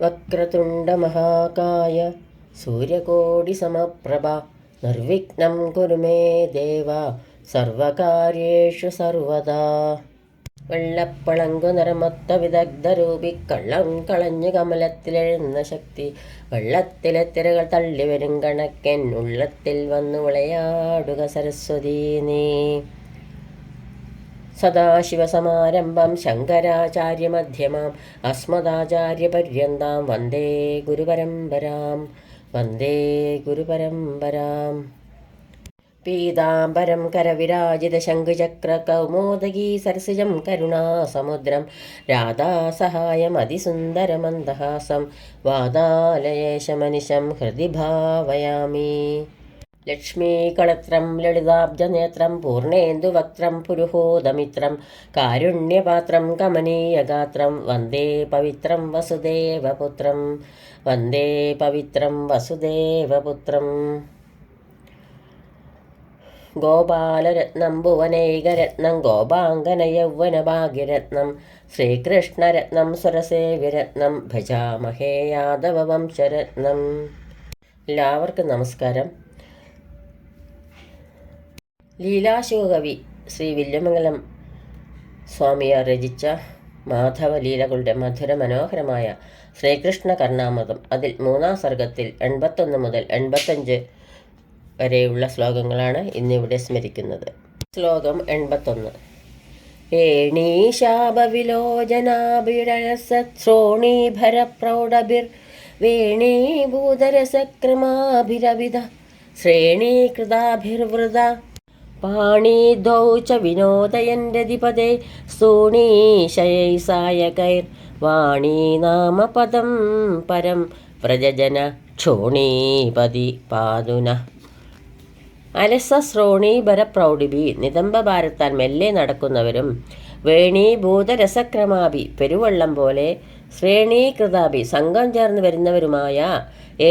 വക്രതുണ്ടമഹാകായ സൂര്യകോടിസമപ്രഭ നിർവിഘ്നം കുരു മേ ദേവ സർവകാര്യേഷു സർവദാ. വെള്ളപ്പളങ്കു നിറമൊത്ത വിദഗ്ധരൂപി കള്ളം കളഞ്ഞു കമലത്തിലെഴുന്ന ശക്തി വെള്ളത്തിലെ തിരകൾ തള്ളിവരും കണക്കൻ ഉള്ളത്തിൽ വന്നു വിളയാടുക സരസ്വതീ നീ. സദാശിവസമാരംഭം ശങ്കരാചാര്യമധ്യമാം അസ്മദാചാര്യപര്യന്താം വന്ദേ ഗുരുപരമ്പരാം വന്ദേ ഗുരുപരമ്പരാം. പീതാംബരം കരവിരാജിത ശംഖുചക്ര കൗമോദഗീ സരസിജം കരുണാസമുദ്രം രാധാസഹായം അതിസുന്ദരമന്ദഹാസം വാതാലയേശമനിശം ഹൃദി ഭാവയാമി. ലക്ഷ്മീകളത്രം ലളിതാബ്ജനേത്രം പൂർണേന്ദുവക്ത്രം പുരുഹോദമിത്രം കാരുണ്യപാത്രം കമനീയഗാത്രം വന്ദേ പവിത്രം വസുദേവപുത്രം വന്ദേ പവിത്രം വസുദേവപുത്രം. ഗോപാലരത്നം ഭുവനൈകരത്നം ഗോപാംഗന യൗവന ഭാഗ്യരത്നം ശ്രീകൃഷ്ണരത്നം സുരസേവിരത്നം ഭജാമഹേ യാദവ വംശരത്നം. എല്ലാവർക്കും നമസ്കാരം. ലീലാശിവകവി ശ്രീ വില്യമംഗലം സ്വാമിയാർ രചിച്ച മാധവ ലീലകളുടെ മധുര മനോഹരമായ ശ്രീകൃഷ്ണ കർണാമൃതം, അതിൽ 3-ാം സർഗത്തിൽ 81 മുതൽ 85 വരെയുള്ള ശ്ലോകങ്ങളാണ് ഇന്നിവിടെ സ്മരിക്കുന്നത്. ശ്ലോകം 81. ഏണീശാപവിലോചനാഭിരസശ്രോണീഭരപ്രൗഢഭിർ വേണീഭൂതരസക്രമാഭിരവിധ ശ്രേണീകൃതാഭിർവൃത പാണീദ്വൗ ച വിനോദയൻ രതിപദേ സ്തൂണീശയൈസായകൈർ വാണീനാമപദം പരം വ്രജജന ക്ഷോണീപതി പാതുന. അലസശ്രോണീഭരപ്രൗഢിഭി നിതംബഭാരത്താൽ മെല്ലെ നടക്കുന്നവരും വേണീഭൂതരസക്രമാഭി പെരുവെള്ളം പോലെ ശ്രേണീകൃതാഭി സംഘം ചേർന്ന് വരുന്നവരുമായ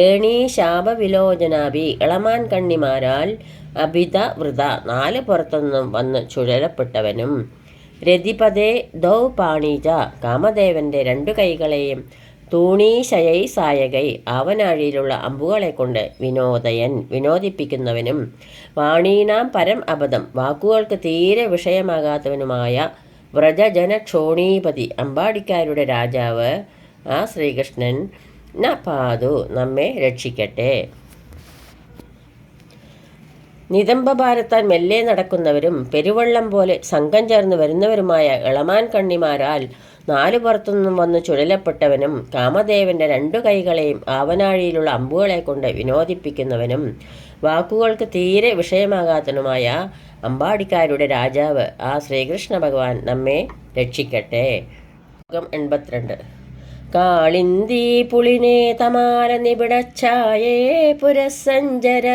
ഏണീശാപവിലോചനാഭി ഇളമാൻ കണ്ണിമാരാൽ അഭിത വൃത 4 പുറത്തുനിന്നും വന്ന് ചുഴലപ്പെട്ടവനും രതിപദേ ദൗ പാണീജ കാമദേവന്റെ 2 കൈകളെയും തൂണീശയൈ സായകൈ ആവനാഴിയിലുള്ള അമ്പുകളെ കൊണ്ട് വിനോദയൻ വിനോദിപ്പിക്കുന്നവനും വാണീനാം പരം അബദ്ധം വാക്കുകൾക്ക് തീരെ വിഷയമാകാത്തവനുമായ വ്രജജനക്ഷോണീപതി അമ്പാടിക്കാരുടെ രാജാവ് ആ ശ്രീകൃഷ്ണൻ ന പാതു നമ്മെ രക്ഷിക്കട്ടെ. നിതംബഭാരത്താൽ മെല്ലെ നടക്കുന്നവരും പെരുവെള്ളം പോലെ സംഘം ചേർന്ന് വരുന്നവരുമായ ഇളമാൻ കണ്ണിമാരാൽ 4 പുറത്തുനിന്നും വന്ന് ചുഴലപ്പെട്ടവനും കാമദേവന്റെ 2 കൈകളെയും ആവനാഴിയിലുള്ള അമ്പുകളെ കൊണ്ട് വിനോദിപ്പിക്കുന്നവനും വാക്കുകൾക്ക് തീരെ വിഷയമാകാത്തനുമായ അമ്പാടിക്കാരുടെ രാജാവ് ആ ശ്രീകൃഷ്ണ ഭഗവാൻ നമ്മെ രക്ഷിക്കട്ടെ. 82. കാളിന്ദീ പുളിനേ തമാല നിബിഡച്ഛായേ പുരസഞ്ചര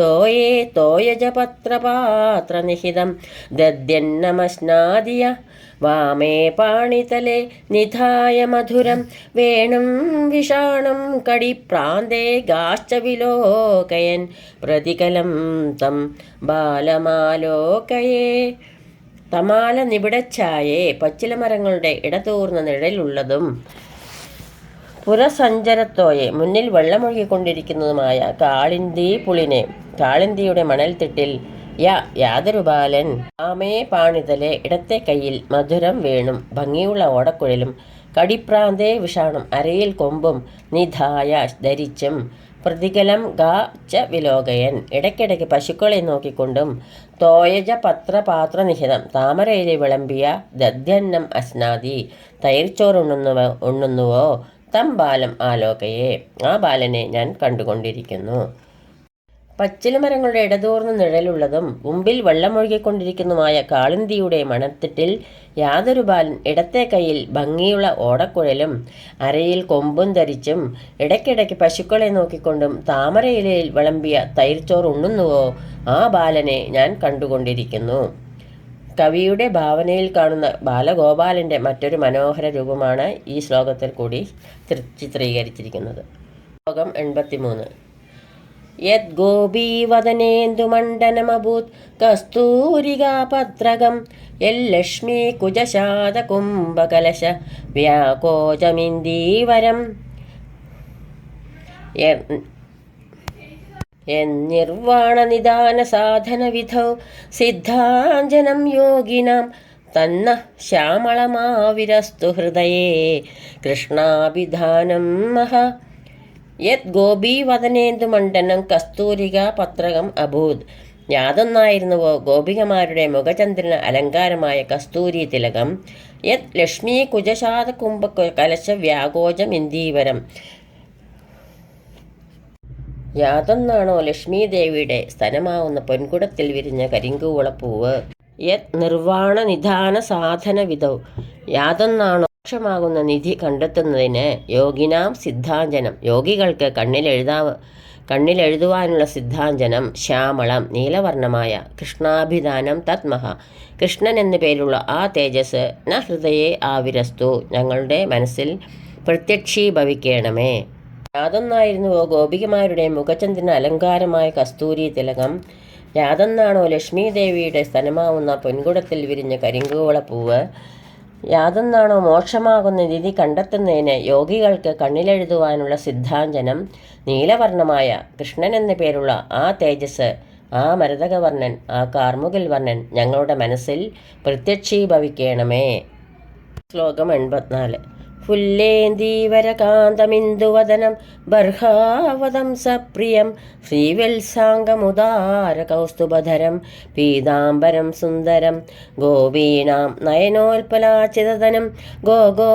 തോയേ തോയജപത്രപാത്ര നിഹിതം ദദ്യന്നമശ്നാദിയ വാമേ പാണിതലേ നിധായ മധുരം വേണം വിഷാണം കടിപ്രാന്തേ ഗാശ്ച വിലോകയൻ പ്രതികലം തം ബാലമാലോകയേ. തമാല നിബിഡച്ഛായേ പച്ചിലമരങ്ങളുടെ ഇടതൂർന്ന നിഴലുള്ളതും പുരസഞ്ചരത്തോയെ മുന്നിൽ വെള്ളമൊഴുകിക്കൊണ്ടിരിക്കുന്നതുമായ കാളിന്തി പുളിനെ കാളിന്തിയുടെ മണൽത്തിട്ടിൽ യാതൊരു ബാലൻ ആമേ പാണിതലെ ഇടത്തെ കൈയിൽ മധുരം വേണും ഭംഗിയുള്ള ഓടക്കുഴലും കടിപ്രാന്തേ വിഷാണം അരയിൽ കൊമ്പും നിധായ ധരിച്ചും പ്രതികലം ഗാ ച വിലോകയൻ ഇടയ്ക്കിടയ്ക്ക് പശുക്കളെ നോക്കിക്കൊണ്ടും തോയജ പത്രപാത്ര നിഹിതം താമരയിലെ വിളമ്പിയ ദദ്യന്നം അസ്നാദി തൈർച്ചോറുണ്ണുന്നുവോ തം ബാലം ആലോകയെ ആ ബാലനെ ഞാൻ കണ്ടുകൊണ്ടിരിക്കുന്നു. പച്ചിലമരങ്ങളുടെ ഇടതൂർന്ന നിഴലുള്ളതും മുമ്പിൽ വെള്ളമൊഴുകിക്കൊണ്ടിരിക്കുന്നതുമായ കാളിന്തിയുടെ മണത്തിട്ടിൽ യാതൊരു ബാലൻ ഇടത്തെ കൈയിൽ ഭംഗിയുള്ള ഓടക്കുഴലും അരയിൽ കൊമ്പും ധരിച്ചും ഇടയ്ക്കിടയ്ക്ക് പശുക്കളെ നോക്കിക്കൊണ്ടും താമരയിലയിൽ വിളമ്പിയ തൈർച്ചോറ് ഉണ്ണുന്നുവോ ആ ബാലനെ ഞാൻ കണ്ടുകൊണ്ടിരിക്കുന്നു. കവിയുടെ ഭാവനയിൽ കാണുന്ന ബാലഗോപാലൻ്റെ മറ്റൊരു മനോഹര രൂപമാണ് ഈ ശ്ലോകത്തിൽ കൂടി ചിത്രീകരിച്ചിരിക്കുന്നത്. ശ്ലോകം 83. യദ്ഗോപീവദനേന്ദുമണ്ഡനമഭൂത് കസ്തൂരികാപത്രകം യല്ലക്ഷ്മീകുജശാതകുംഭകലശ വ്യാകോചമിന്ദീവരം നിർവാണനിദാനസാധനവിധൗ സിദ്ധാഞ്ജനം യോഗിനാം തന്ന ശ്യാമളമാവിരസ്തു ഹൃദയേ കൃഷ്ണാഭിധാനം മഹാ യത് ഗോപീവദനേന്ദുമണ്ഡനം കസ്തൂരികാ പത്രകം അഭൂത്. യാതൊന്നായിരുന്നുവോ ഗോപികമാരുടെ മുഖചന്ദ്രന് അലങ്കാരമായ കസ്തൂരി തിലകം. യത് ലക്ഷ്മീ കുജശാത കുംഭ കലശ വ്യാകോജം ഇന്ദീവരം. യാതൊന്നാണോ ലക്ഷ്മീ ദേവിയുടെ സ്തനമാവുന്ന പൊൻകുടത്തിൽ വിരിഞ്ഞ കരിങ്കൂവളപ്പൂവ്. യത് നിർവാണ നിധാന സാധന വിധൗ. യാതൊന്നാണോ മോക്ഷമാകുന്ന നിധി കണ്ടെത്തുന്നതിന് യോഗിനാം സിദ്ധാഞ്ജനം യോഗികൾക്ക് കണ്ണിലെഴുതുവാനുള്ള സിദ്ധാഞ്ജനം ശ്യാമളം നീലവർണ്ണമായ കൃഷ്ണാഭിധാനം തത്മഹ കൃഷ്ണൻ എന്നു പേരുള്ള ആ തേജസ് ന ഹൃദയെ ആവിരസ്തു ഞങ്ങളുടെ മനസ്സിൽ പ്രത്യക്ഷീഭവിക്കണമേ. യാതൊന്നായിരുന്നുവോ ഗോപികമാരുടെ മുഖചന്ദ്രന് അലങ്കാരമായ കസ്തൂരി തിലകം. യാതൊന്നാണോ ലക്ഷ്മീ ദേവിയുടെ സ്തനമാവുന്ന പൊൻകുടത്തിൽ വിരിഞ്ഞ കരിങ്കൂവളപ്പൂവ്. യാതൊന്നാണോ മോക്ഷമാകുന്ന നിധി കണ്ടെത്തുന്നതിന് യോഗികൾക്ക് കണ്ണിലെഴുതുവാനുള്ള സിദ്ധാഞ്ജനം നീലവർണ്ണമായ കൃഷ്ണൻ എന്നു പേരുള്ള ആ തേജസ് ആ മരതകവർണ്ണൻ ആ കാർമുകിൽ വർണ്ണൻ ഞങ്ങളുടെ മനസ്സിൽ പ്രത്യക്ഷീഭവിക്കണമേ. ശ്ലോകം 84. ഫുല്ലേന്ദീവരകാന്തമിന്ദുവദനം ബർഹാവദം സപ്രിയം ശ്രീവത്സാംഗമുദാരകൗസ്തുഭധരം പീതാംബരം സുന്ദരം ഗോപീനാം നയനോൽപലാചിതനം ഗോഗോപസംഗാവൃതം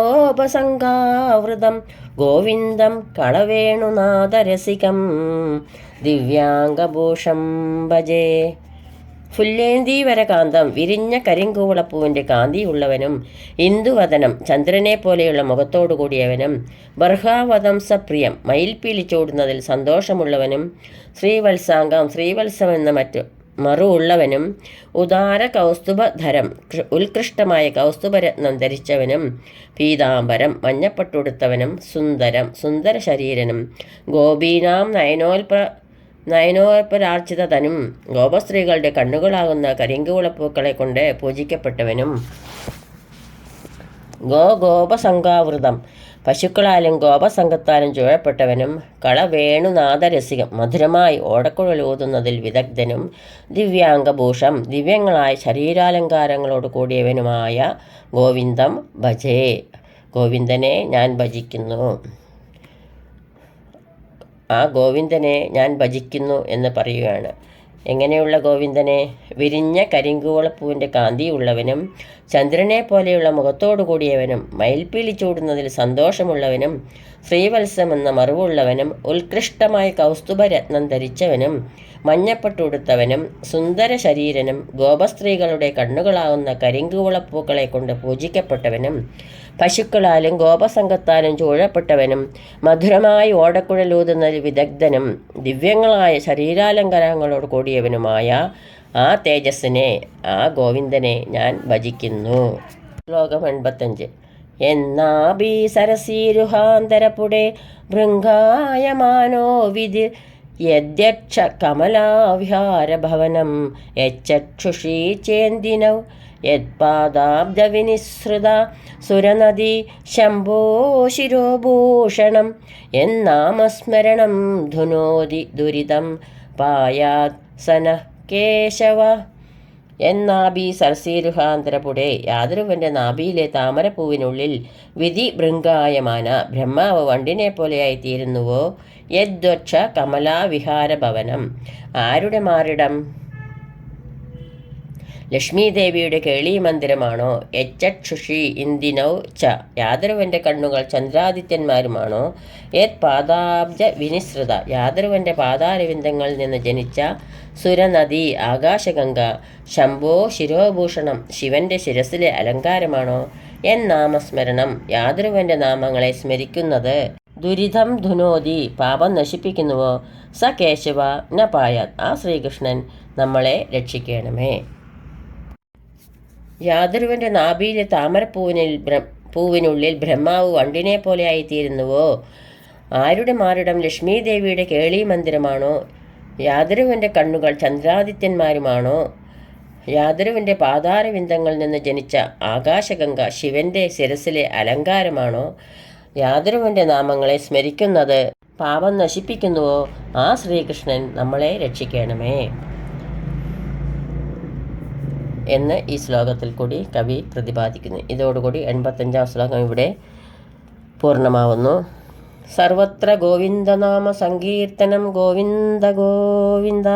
ഗോവിന്ദം കളവേണുനാദരസികം ദിവ്യാംഗഭൂഷം ഭജേ. ഫുല്ലേന്ദീവരകാന്തം വിരിഞ്ഞ കരിങ്കൂവളപ്പൂവിൻ്റെ കാന്തിയുള്ളവനും ഇന്ദുവദനം ചന്ദ്രനെ പോലെയുള്ള മുഖത്തോടുകൂടിയവനും ബർഹാവദം സപ്രിയം മയിൽപ്പീലി ചൂടുന്നതിൽ സന്തോഷമുള്ളവനും ശ്രീവത്സാംഗം ശ്രീവത്സമെന്ന മറു ഉള്ളവനും ഉദാര കൗസ്തുഭധരം ഉത്കൃഷ്ടമായ കൗസ്തുഭരത്നം ധരിച്ചവനും പീതാംബരം മഞ്ഞപ്പട്ടുടുത്തവനും സുന്ദരം സുന്ദര ശരീരനും ഗോപീനാം നയനോപരാർച്ചിതനും ഗോപസ്ത്രീകളുടെ കണ്ണുകളാകുന്ന കരിങ്കൂവളപ്പൂക്കളെ കൊണ്ട് പൂജിക്കപ്പെട്ടവനും ഗോപസംഗാവൃതം പശുക്കളാലും ഗോപസംഘത്താലും ചുഴപ്പെട്ടവനും കളവേണുനാദരസികം മധുരമായി ഓടക്കുഴൽ ഊതുന്നതിൽ വിദഗ്ധനും ദിവ്യാംഗഭൂഷം ദിവ്യങ്ങളായ ശരീരാലങ്കാരങ്ങളോട് കൂടിയവനുമായ ഗോവിന്ദം ഭജേ ഗോവിന്ദനെ ഞാൻ ഭജിക്കുന്നു. ആ ഗോവിന്ദനെ ഞാൻ ഭജിക്കുന്നു എന്ന് പറയുകയാണ്. എങ്ങനെയുള്ള ഗോവിന്ദനെ? വിരിഞ്ഞ കരിങ്കൂവളപ്പൂവിൻ്റെ കാന്തിയുള്ളവനും ചന്ദ്രനെ പോലെയുള്ള മുഖത്തോടു കൂടിയവനും മയിൽപ്പീലി ചൂടുന്നതിൽ സന്തോഷമുള്ളവനും ശ്രീവത്സമെന്ന മറുവുള്ളവനും ഉത്കൃഷ്ടമായ കൗസ്തുഭരത്നം ധരിച്ചവനും മഞ്ഞപ്പട്ടുടുത്തവനും സുന്ദര ശരീരനും ഗോപസ്ത്രീകളുടെ കണ്ണുകളാവുന്ന കരിങ്കൂവളപ്പൂക്കളെ കൊണ്ട് പൂജിക്കപ്പെട്ടവനും പശുക്കളാലും ഗോപസംഘത്താലും ചൂഴപ്പെട്ടവനും മധുരമായി ഓടക്കുഴലൂതുന്നതിൽ വിദഗ്ധനും ദിവ്യങ്ങളായ ശരീരാലങ്കാരങ്ങളോട് കൂടിയവനുമായ ആ തേജസ്സിനെ ആ ഗോവിന്ദനെ ഞാൻ ഭജിക്കുന്നു. ശ്ലോകം 85. എന്നാബി സരസീരുഹാന്തരപുടേ ഭൃംഗായമാനോ വിധി യദ്യക്ഷ കമലാവിഹാരഭവനം യച്ചക്ഷുഷീ ചേന്ദിനൗ യത്പാദാബ്ജവിനിസൃത സുരനദി ശംഭോ ശിരോഭൂഷണം എന്നാമസ്മരണം ധുനോതി ദുരിതം പായാത് സനഃ കേശവ. എന്നാബി സരസീരുഹാന്തരപുടേ യാതൊരുവൻ്റെ നാഭിയിലെ താമരപ്പൂവിനുള്ളിൽ വിധി ഭൃംഗായമാന ബ്രഹ്മാവ് വണ്ടിനെ പോലെയായിത്തീരുന്നുവോ യദ്വക്ഷ കമലാവിഹാരഭവനം ആരുടെ മാറിടം? ലക്ഷ്മീദേവിയുടെ കേളി മന്ദിരമാണോ? യച്ചക്ഷുഷി ഇന്ദിനൗ ച യാതൊരുവൻ്റെ കണ്ണുകൾ ചന്ദ്രാദിത്യന്മാരുമാണോ? യത് പാദാബ്ജ വിനിസൃത യാതൊരുവൻ്റെ പാതാരവിന്ദങ്ങളിൽ നിന്ന് ജനിച്ച സുരനദി ആകാശഗംഗ ശംഭോ ശിരോഭൂഷണം ശിവൻ്റെ ശിരസിലെ അലങ്കാരമാണോ? നാമസ്മരണം യാതൊരുവൻ്റെ നാമങ്ങളെ സ്മരിക്കുന്നത് ദുരിതം ധുനോതി പാപം നശിപ്പിക്കുന്നുവോ? സ കേശവ ന പായാത് ആ ശ്രീകൃഷ്ണൻ നമ്മളെ രക്ഷിക്കണമേ. യാതൊരുവൻ്റെ നാഭിയിലെ താമരപ്പൂവിനുള്ളിൽ ബ്രഹ്മാവ് വണ്ടിനെ പോലെ ആയിത്തീരുന്നുവോ? ആരുടെ മാറിടം ലക്ഷ്മീദേവിയുടെ കേളി മന്ദിരമാണോ? യാതൊരുവൻ്റെ കണ്ണുകൾ ചന്ദ്രാദിത്യന്മാരുമാണോ? യാതൊരുവൻ്റെ പാതാരവിന്ദങ്ങളിൽ നിന്ന് ജനിച്ച ആകാശഗംഗ ശിവൻ്റെ ശിരസിലെ അലങ്കാരമാണോ? യാതൊരുവൻ്റെ നാമങ്ങളെ സ്മരിക്കുന്നത് പാപം നശിപ്പിക്കുന്നുവോ ആ ശ്രീകൃഷ്ണൻ നമ്മളെ രക്ഷിക്കണമേ എന്ന് ഈ ശ്ലോകത്തിൽ കൂടി കവി പ്രതിപാദിക്കുന്നു. ഇതോടുകൂടി 85-ാം ശ്ലോകം ഇവിടെ പൂർണ്ണമാവുന്നു. സർവത്ര ഗോവിന്ദനാമ സങ്കീർത്തനം ഗോവിന്ദ ഗോവിന്ദ.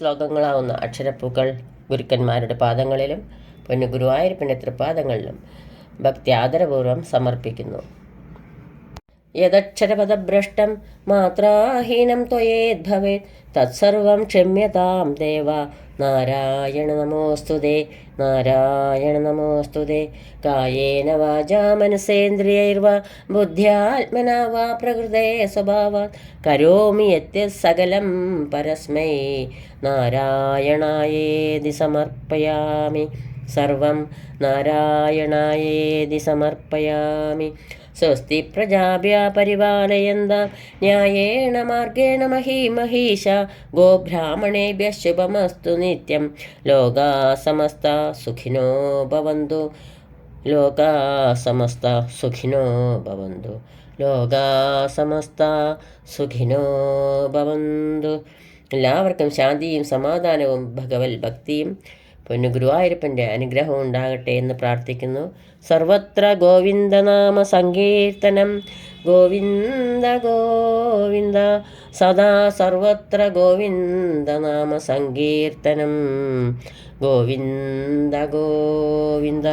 ശ്ലോകങ്ങളാവുന്ന അക്ഷരപ്പൂക്കൾ ഗുരുക്കന്മാരുടെ പാദങ്ങളിലും പൊന്നു ഗുരുവായൂരപ്പൻ്റെ തൃപ്പാദങ്ങളിലും ഭക്തി ആദരപൂർവ്വം സമർപ്പിക്കുന്നു. യദക്ഷരപദഭ്രഷ്ടം മാത്രാഹീനം ത്വയേദ്ഭവേത് തത്സർവം ക്ഷമ്യതാം ദേവ നാരായണ നമോസ്തുതേ നാരായണ നമോസ്തുതേ. കായേന വാചാ മനസേന്ദ്രിയൈർവാ ബുദ്ധ്യാത്മനാ വാ പ്രകൃതേ സ്വഭാവാത് കരോമി യത്യത് സകലം പരസ്മൈ നാരായണായേതി സമർപ്പയാമി. സർവം നാരായണായേതി സമർപ്പയാമി. സ്വസ്തി പ്രജാഭ്യാ പരിപാലയന്താം ന്യായേണ മാർഗേണ മഹീമഹീഷ ഗോബ്രാഹ്മണേഭ്യഃ ശുഭമസ്തു നിത്യം. ലോകാ സമസ്താ സുഖിനോ ഭവന്തു ലോകാ സമസ്താ സുഖിനോ ഭവന്തു ലോകാ സമസ്താ സുഖിനോ ഭവന്തു. എല്ലാവർക്കും ശാന്തിയും സമാധാനവും ഭഗവത് ഭക്തിയും പൊന്നു ഗുരുവായൂരപ്പൻ്റെ അനുഗ്രഹം ഉണ്ടാകട്ടെ എന്ന് പ്രാർത്ഥിക്കുന്നു. സർവത്ര ഗോവിന്ദനാമ സങ്കീർത്തനം ഗോവിന്ദ ഗോവിന്ദ സദാ സർവത്ര ഗോവിന്ദനാമ സങ്കീർത്തനം ഗോവിന്ദ ഗോവിന്ദ.